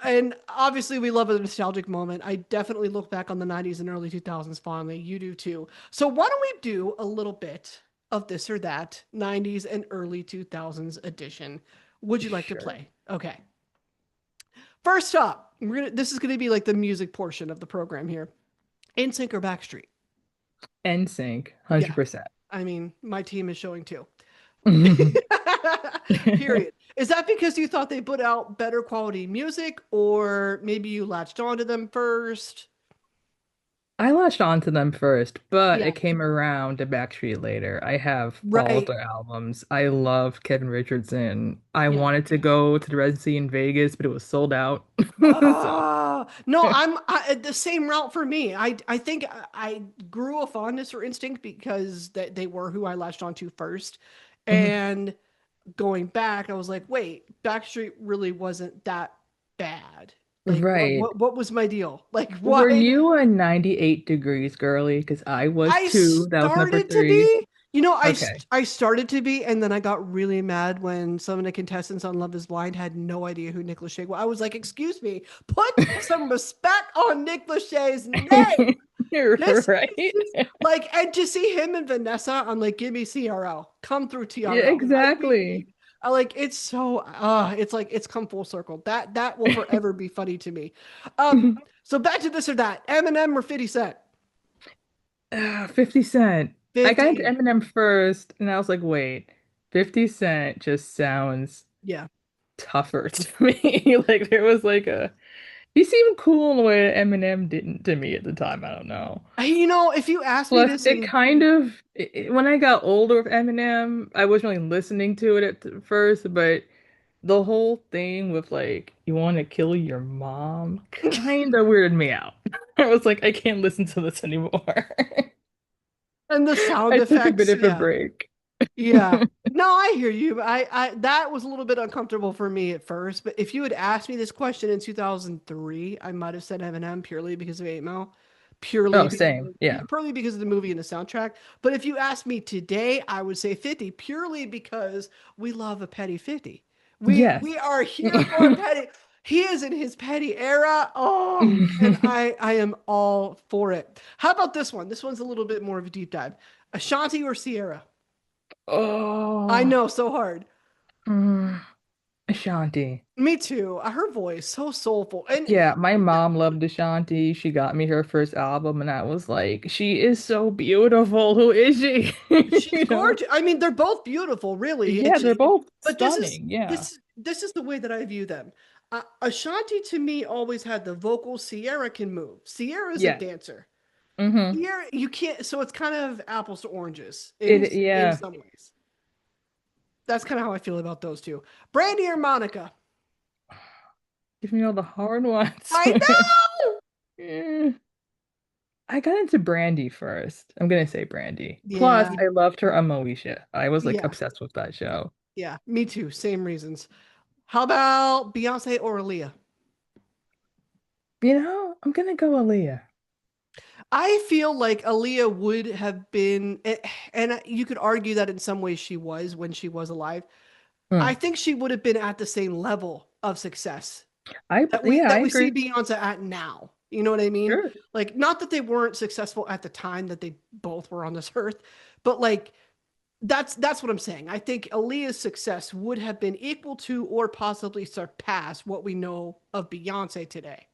And obviously, we love a nostalgic moment. I definitely look back on the 90s and early 2000s fondly. You do too. So, why don't we do a little bit of this or that 90s and early 2000s edition? Would you like to Sure. play? Okay. First up, this is gonna be like the music portion of the program here. NSYNC or Backstreet? NSYNC, Yeah. 100%. I mean, my team is showing too. Period. Is that because you thought they put out better quality music, or maybe you latched onto them first? I latched on to them first, but Yeah, it came around to Backstreet later. I have all of right. their albums. I love Kevin Richardson. I Yeah. wanted to go to the residency in Vegas, but it was sold out. So, No, the same route for me. I think I grew a fondness for Instinct because they were who I latched onto first. mhm. And going back, I was like, wait, Backstreet really wasn't that bad. Like, Right. what was my deal? Like, Were why? you a 98 degrees girly? Because I was I too. That was number started to three. be, Okay. I started to be, and then I got really mad when some of the contestants on Love Is Blind had no idea who Nick Lachey was. I was like, "Excuse me, put some respect on Nick Lachey's name." You're This right. is like, and to see him and Vanessa, I'm like, "Give me CRO, come through Yeah, TRO." We exactly. need. I like it's so it's like it's come full circle. That will forever be funny to me. So back to this or that. Eminem or 50 Cent? 50 Cent. I got into 50. Eminem first, and I was like, wait, 50 Cent just sounds Yeah. tougher to me. Like there was like a he seemed cool in a way that Eminem didn't to me at the time. I don't know. If you ask me Plus, this it and kind of when I got older with Eminem, I wasn't really listening to it at first, but the whole thing with like you want to kill your mom kind of weirded me out. I was like, I can't listen to this anymore. and the sound I took a bit effects, of a yeah. break. Yeah. No, I hear you. I that was a little bit uncomfortable for me at first, but if you had asked me this question in 2003, I might have said Eminem purely because of 8 Mile, Oh, same. Yeah. purely because of the movie and the soundtrack. But if you ask me today, I would say 50 purely because we love a petty 50. Yes. We are here for a petty. He is in his petty era. Oh, and I am all for it. How about this one? This one's a little bit more of a deep dive. Ashanti or Sierra? I Oh, know, so hard. mm, Ashanti. Me too. Her voice, so soulful. And Yeah, my mom loved Ashanti. She got me her first album, and I was like, she is so beautiful. Who is she? she's You know? gorgeous. I mean, they're both beautiful, really. Yeah, they're both But stunning. Yeah. this is the way that I view them. Ashanti to me always had the vocal. Sierra can move. Sierra is a Yes. dancer. Mm-hmm. Sierra, you can't. So it's kind of apples to oranges in Yeah. some ways. That's kind of how I feel about those two. Brandy or Monica? Give me all the hard ones. I know. Eh, I got into Brandy first. I'm gonna say Brandy. Plus, Yeah, I loved her on Moesha. I was like yeah, obsessed with that show. yeah. Me too. Same reasons. How about Beyonce or Aaliyah? I'm gonna go Aaliyah. I feel like Aaliyah would have been, and you could argue that in some ways she was when she was alive. I Hmm. think she would have been at the same level of success Yeah, I that we see agree. Beyonce at now. You know what I mean? Sure. Like, not that they weren't successful at the time that they both were on this earth, but like that's what I'm saying. I think Aaliyah's success would have been equal to or possibly surpass what we know of Beyonce today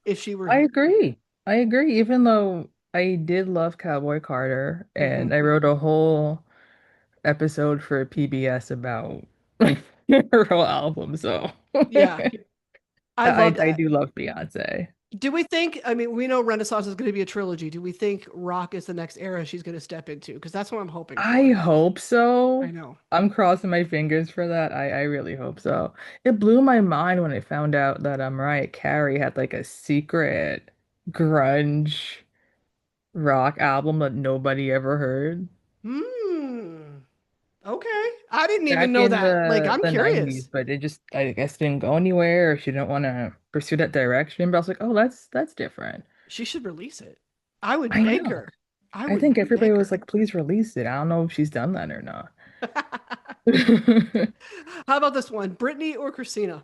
if she were I here. agree. I agree. Even though I did love Cowboy Carter, Mhm. and I wrote a whole episode for PBS about her whole album, so Yeah, I love I that. do love Beyonce. Do we think, I mean, we know Renaissance is going to be a trilogy. Do we think rock is the next era she's going to step into? Because that's what I'm hoping I for. hope I so. know. I'm crossing my fingers for that. I really hope so. It blew my mind when I found out that Mariah Carey had like a secret grunge rock album that nobody ever heard. Hmm. Okay. I didn't even Back know in that. Like, I'm the 90s, curious. but it just I guess didn't go anywhere or she didn't want to pursue that direction. But I was like, oh, that's different. She should release it. I would I beg know. her. I I think would everybody beg was her. like, please release it. I don't know if she's done that or not. How about this one? Britney or Christina?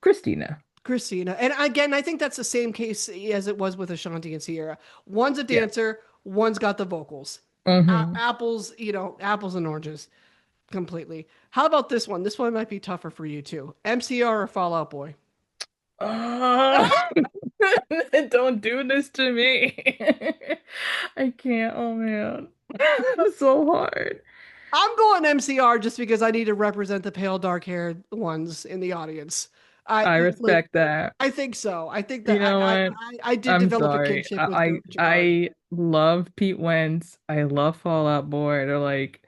Christina. Christina. And again, I think that's the same case as it was with Ashanti and Sierra. One's a Yeah. dancer, one's got the vocals. Hmm. Apples, apples and oranges completely. How about this one? This one might be tougher for you too. MCR or Fall Out Boy? Oh, don't do this to me. I can't. Oh man. It's so hard. I'm going MCR just because I need to represent the pale, dark-haired ones in the audience. I Like respect that. I think so. I think You that know what? I did I'm develop a sorry. kinship with Gerard. I love Pete Wentz. I love Fall Out Boy. They're like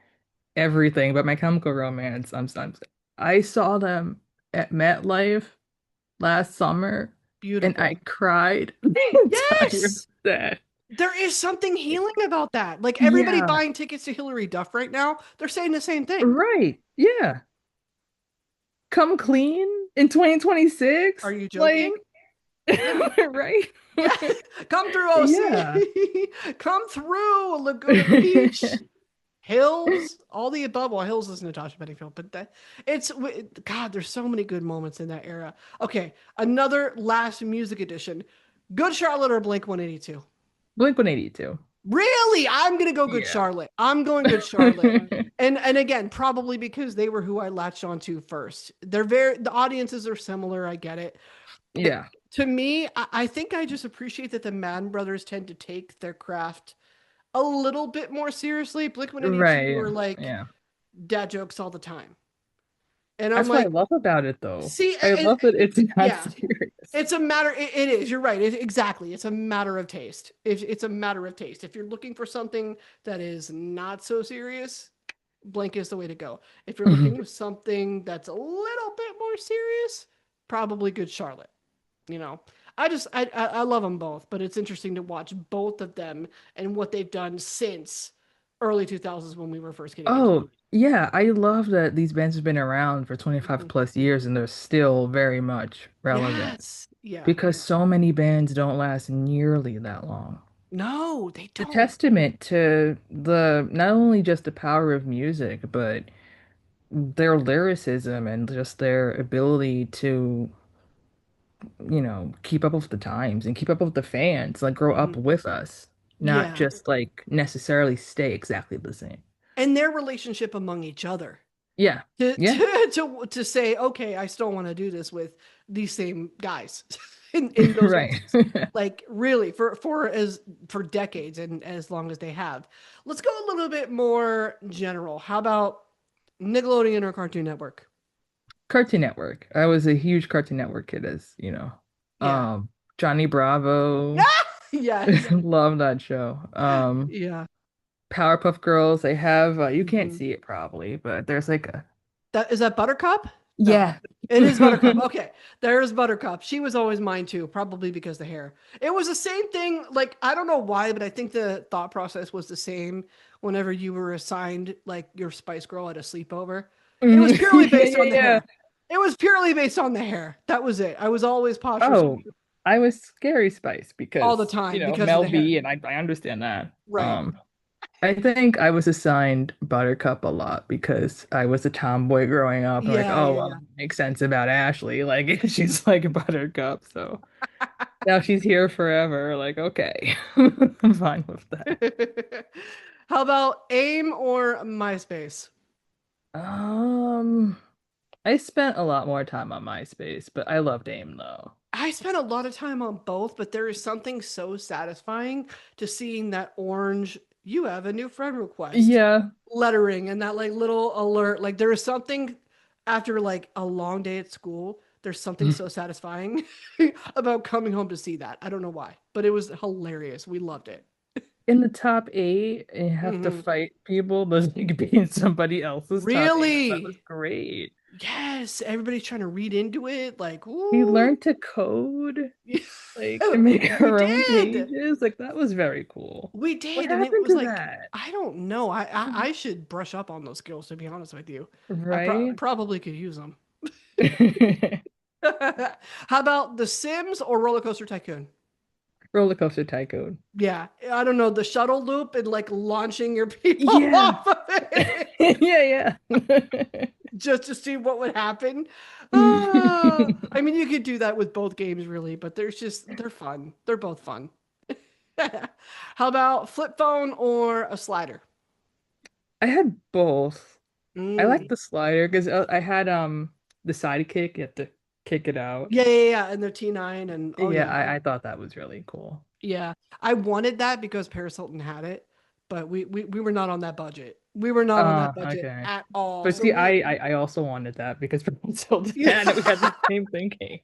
everything, but My Chemical Romance. I saw them at MetLife last summer, and I Beautiful. cried the entire Yes. set. There is something healing about that. Like everybody Yeah, buying tickets to Hillary Duff right now, they're saying the same thing. right. Yeah. Come clean in Are 2026. you joking? Like, Yeah. right? Yeah. Come through Yeah. OC. Come through Laguna Beach. Hills, all the above. Well, Hills is Natasha Bedingfield, but God, there's so many good moments in that era. Okay, another last music edition. Good Charlotte or Blink 182? Blink 182. Really? I'm gonna go Good Yeah. Charlotte. I'm going Good Charlotte. And again, probably because they were who I latched onto first. The audiences are similar, I get it. Yeah. To me, I think I just appreciate that the Madden brothers tend to take their craft a little bit more seriously. Blink 182 Right. were like Yeah. dad jokes all the time. And I'm That's what I like, love about it, though. see, I love that it's not yeah, serious. it's a matter. It is. You're right. Exactly. It's a matter of taste. It's a matter of taste. If you're looking for something that is not so serious, Blink is the way to go. If you're looking for something that's a little bit more serious, probably Good Charlotte. You know, I love them both, but it's interesting to watch both of them and what they've done since early 2000s when we were first getting into Oh, them. yeah. I love that these bands have been around for 25 Mhm. plus years and they're still very much relevant Yes. Yeah. because so many bands don't last nearly that long. No, they A don't. testament to the not only just the power of music, but their lyricism and just their ability to, keep up with the times and keep up with the fans, like grow up Mhm. with us, not Yeah. just like necessarily stay exactly the same. And their relationship among each other. Yeah. To Yeah. to say, okay, I still want to do this with these same guys in those Right. roles. Like really for decades and as long as they have. Let's go a little bit more general. How about Nickelodeon or Cartoon Network? Cartoon Network. I was a huge Cartoon Network kid as, Yeah. Johnny Bravo. Yes. Love that show. Yeah. Powerpuff Girls. They have you can't Mhm. see it probably, but there's like a That Buttercup? No. yeah. It is Buttercup. Okay. There is Buttercup. She was always mine too, probably because the hair. It was the same thing. Like, I don't know why, but I think the thought process was the same whenever you were assigned like your Spice Girl at a sleepover. It was Mm, purely yeah, based yeah, on the yeah. hair. It was purely based on the hair. That was it. I was always Posher Oh, I was Scary Spice all the because, time because of Mel the hair. B and I understand that. Right. I think I was assigned Buttercup a lot because I was a tomboy growing up. And like, Yeah, oh, yeah, well, yeah. it makes sense about Ashley. Like, she's like a Buttercup. So now she's here forever. Like, okay, I'm fine with that. How about AIM or MySpace? Um, I spent a lot more time on MySpace, but I loved AIM though. I spent a lot of time on both, but there is something so satisfying to seeing that orange, you have a new friend request Yeah. lettering and that like little alert. Like there is something after like a long day at school, there's something so satisfying about coming home to see that. I don't know why, but it was hilarious. We loved it. In the top eight, you have to Mhm. fight people. Those like be in somebody else's top eight. That was Really? great. Yes, everybody's trying to read into it. Like, We ooh, learned to code, like, and make we our own did. pages. Like, that was very cool. We What did, and it happened was to like that? I don't know. I should brush up on those skills to be honest with you. Right? Probably could use them. How about The Sims or Roller Coaster Tycoon? Roller Coaster Tycoon. Yeah, I don't know the shuttle loop and like launching your people Yeah. off of it. Yeah, yeah. just to see what would happen. I mean, you could do that with both games, really, but they're fun. They're both fun. How about flip phone or a slider? I had both. I like Mm. the slider because I had the sidekick. You have to kick it out. Yeah, yeah, yeah. And the T9 and oh Yeah, yeah. I thought that was really cool. Yeah. I wanted that because Paris Hilton had it, but we were not on that budget. We were not on that budget Okay. at all. But So see, we I also wanted that because Tilda yeah, had it. We had the same thinking.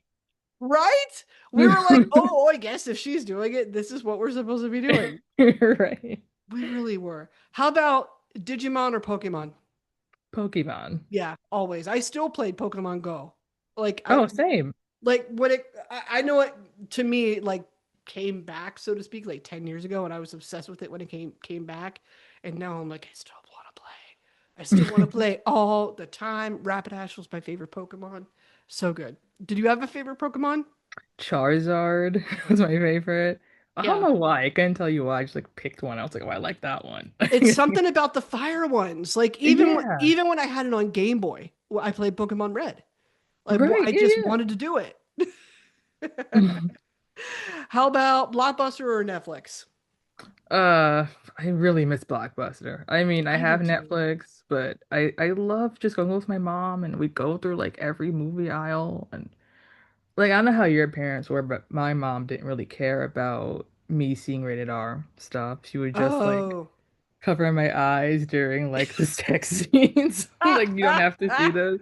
right? We were like, "Oh, I guess if she's doing it, this is what we're supposed to be doing." Right. We really were. How about Digimon or Pokemon? Pokemon. Yeah, always. I still played Pokemon Go. Like I Oh, same. like when it I know it to me like came back, so to speak, like 10 years ago, and I was obsessed with it when it came back. And now I'm like, I still want to play. I still want to play all the time. Rapid Ash was my favorite Pokemon. So good. Did you have a favorite Pokemon? Charizard was my favorite. I don't Yeah. know why. I couldn't tell you why. I just like picked one. I was like, oh, I like that one. It's something about the fire ones. Like Yeah. even when I had it on Game Boy, I played Pokemon Red. Like Right. I just Yeah, wanted to do it. yeah. How about Blockbuster or Netflix? I really miss Blockbuster. I mean, I I do have too. Netflix, but I love just going with my mom and we go through like every movie aisle and like I don't know how your parents were, but my mom didn't really care about me seeing rated R stuff. She would just like Oh. cover my eyes during like the sex scenes. Like you don't have to see this.